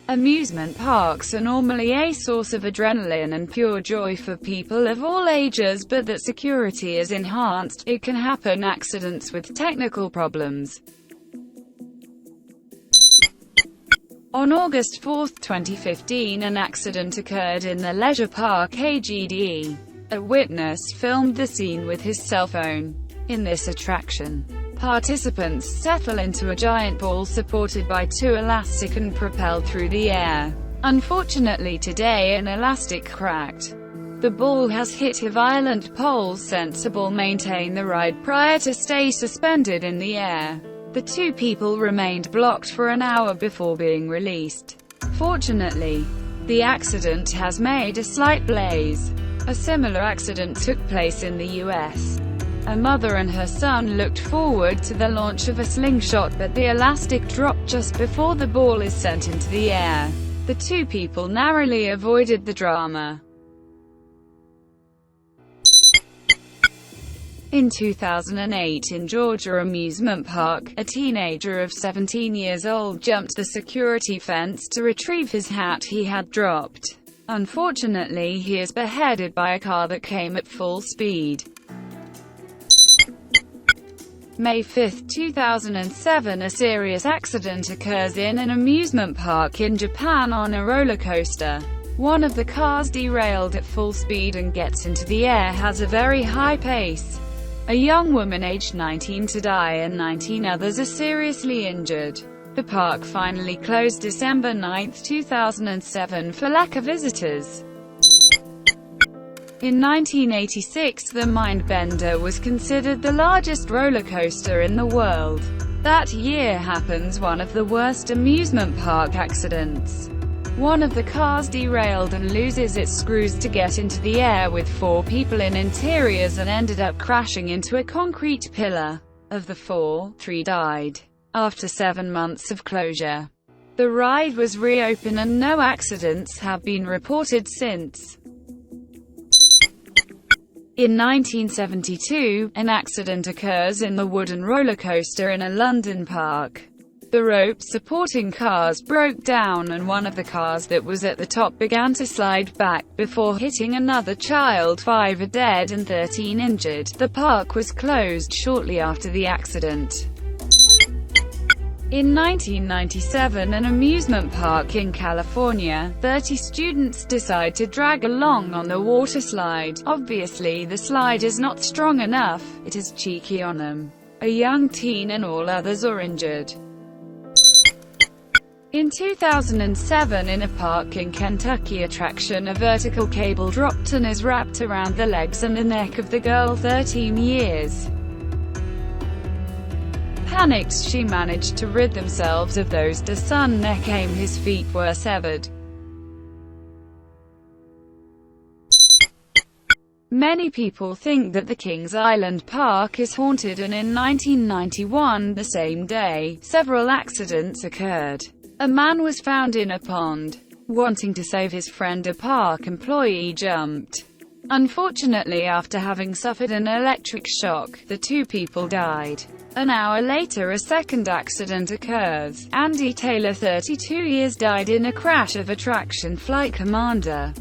Amusement parks are normally a source of adrenaline and pure joy for people of all ages, but that security is enhanced. It can happen accidents with technical problems. On August 4, 2015, an accident occurred in the leisure park AGDE. A witness filmed the scene with his cell phone. In this attraction, participants settle into a giant ball supported by two elastic and propelled through the air. Unfortunately today an elastic cracked. The ball has hit a violent pole. Sensible maintain the ride prior to stay suspended in the air. The two people remained blocked for an hour before being released. Fortunately, the accident has made a slight blaze. A similar accident took place in the US. A mother and her son looked forward to the launch of a slingshot, but the elastic dropped just before the ball is sent into the air. The two people narrowly avoided the drama. In 2008 in Georgia amusement park, a teenager of 17 years old jumped the security fence to retrieve his hat he had dropped. Unfortunately, he is beheaded by a car that came at full speed. May 5, 2007, a serious accident occurs in an amusement park in Japan on a roller coaster. One of the cars derailed at full speed and gets into the air has a very high pace. A young woman aged 19 to die and 19 others are seriously injured. The park finally closed December 9, 2007 for lack of visitors. In 1986, the Mindbender was considered the largest roller coaster in the world. That year happens one of the worst amusement park accidents. One of the cars derailed and loses its screws to get into the air with 4 people in interiors and ended up crashing into a concrete pillar. Of the 4, 3 died. After 7 months of closure, the ride was reopened and no accidents have been reported since. In 1972, an accident occurs in the wooden roller coaster in a London park. The rope supporting cars broke down and one of the cars that was at the top began to slide back, before hitting another child. 5 are dead and 13 injured. The park was closed shortly after the accident. In 1997, an amusement park in California, 30 students decide to drag along on the water slide. Obviously the slide is not strong enough, it is cheeky on them. A young teen and all others are injured. In 2007, in a park in Kentucky attraction, a vertical cable dropped and is wrapped around the legs and the neck of the girl, 13 years. Panicked, she managed to rid themselves of those. The son neck came, his feet were severed. Many people think that the Kings Island Park is haunted, and in 1991, the same day, several accidents occurred. A man was found in a pond. Wanting to save his friend, a park employee jumped. Unfortunately, after having suffered an electric shock, the 2 people died. An hour later a second accident occurs. Andy Taylor, 32 years, died in a crash of attraction Flight Commander.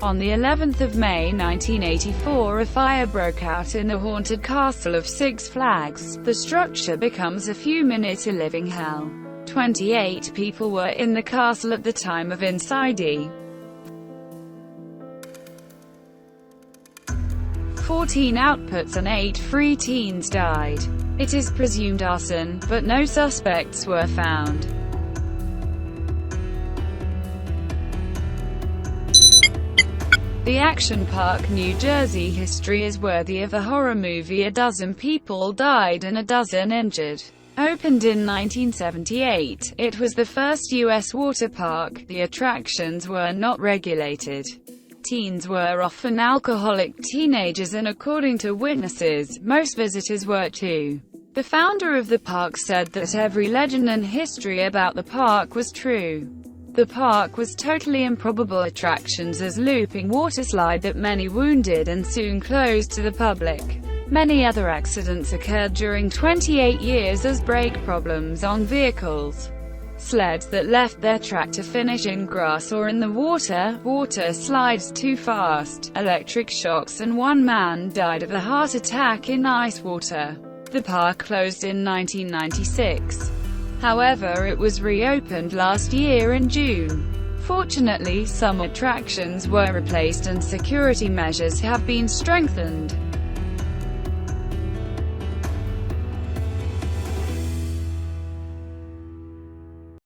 On the 11th of May 1984, a fire broke out in the haunted castle of Six Flags. The structure becomes a few-minute living hell. 28 people were in the castle at the time of incident. 14 outputs and 8 free teens died. It is presumed arson, but no suspects were found. The Action Park, New Jersey. History is worthy of a horror movie. A dozen people died and a dozen injured. Opened in 1978, it was the first U.S. water park. The attractions were not regulated. Teens were often alcoholic teenagers, and according to witnesses, most visitors were too. The founder of the park said that every legend and history about the park was true. The park was totally improbable attractions as looping water slide that many wounded and soon closed to the public. Many other accidents occurred during 28 years as brake problems on vehicles, sleds that left their track to finish in grass or in the water, water slides too fast, electric shocks, and one man died of a heart attack in ice water. The park closed in 1996. However, it was reopened last year in June. Fortunately, some attractions were replaced and security measures have been strengthened.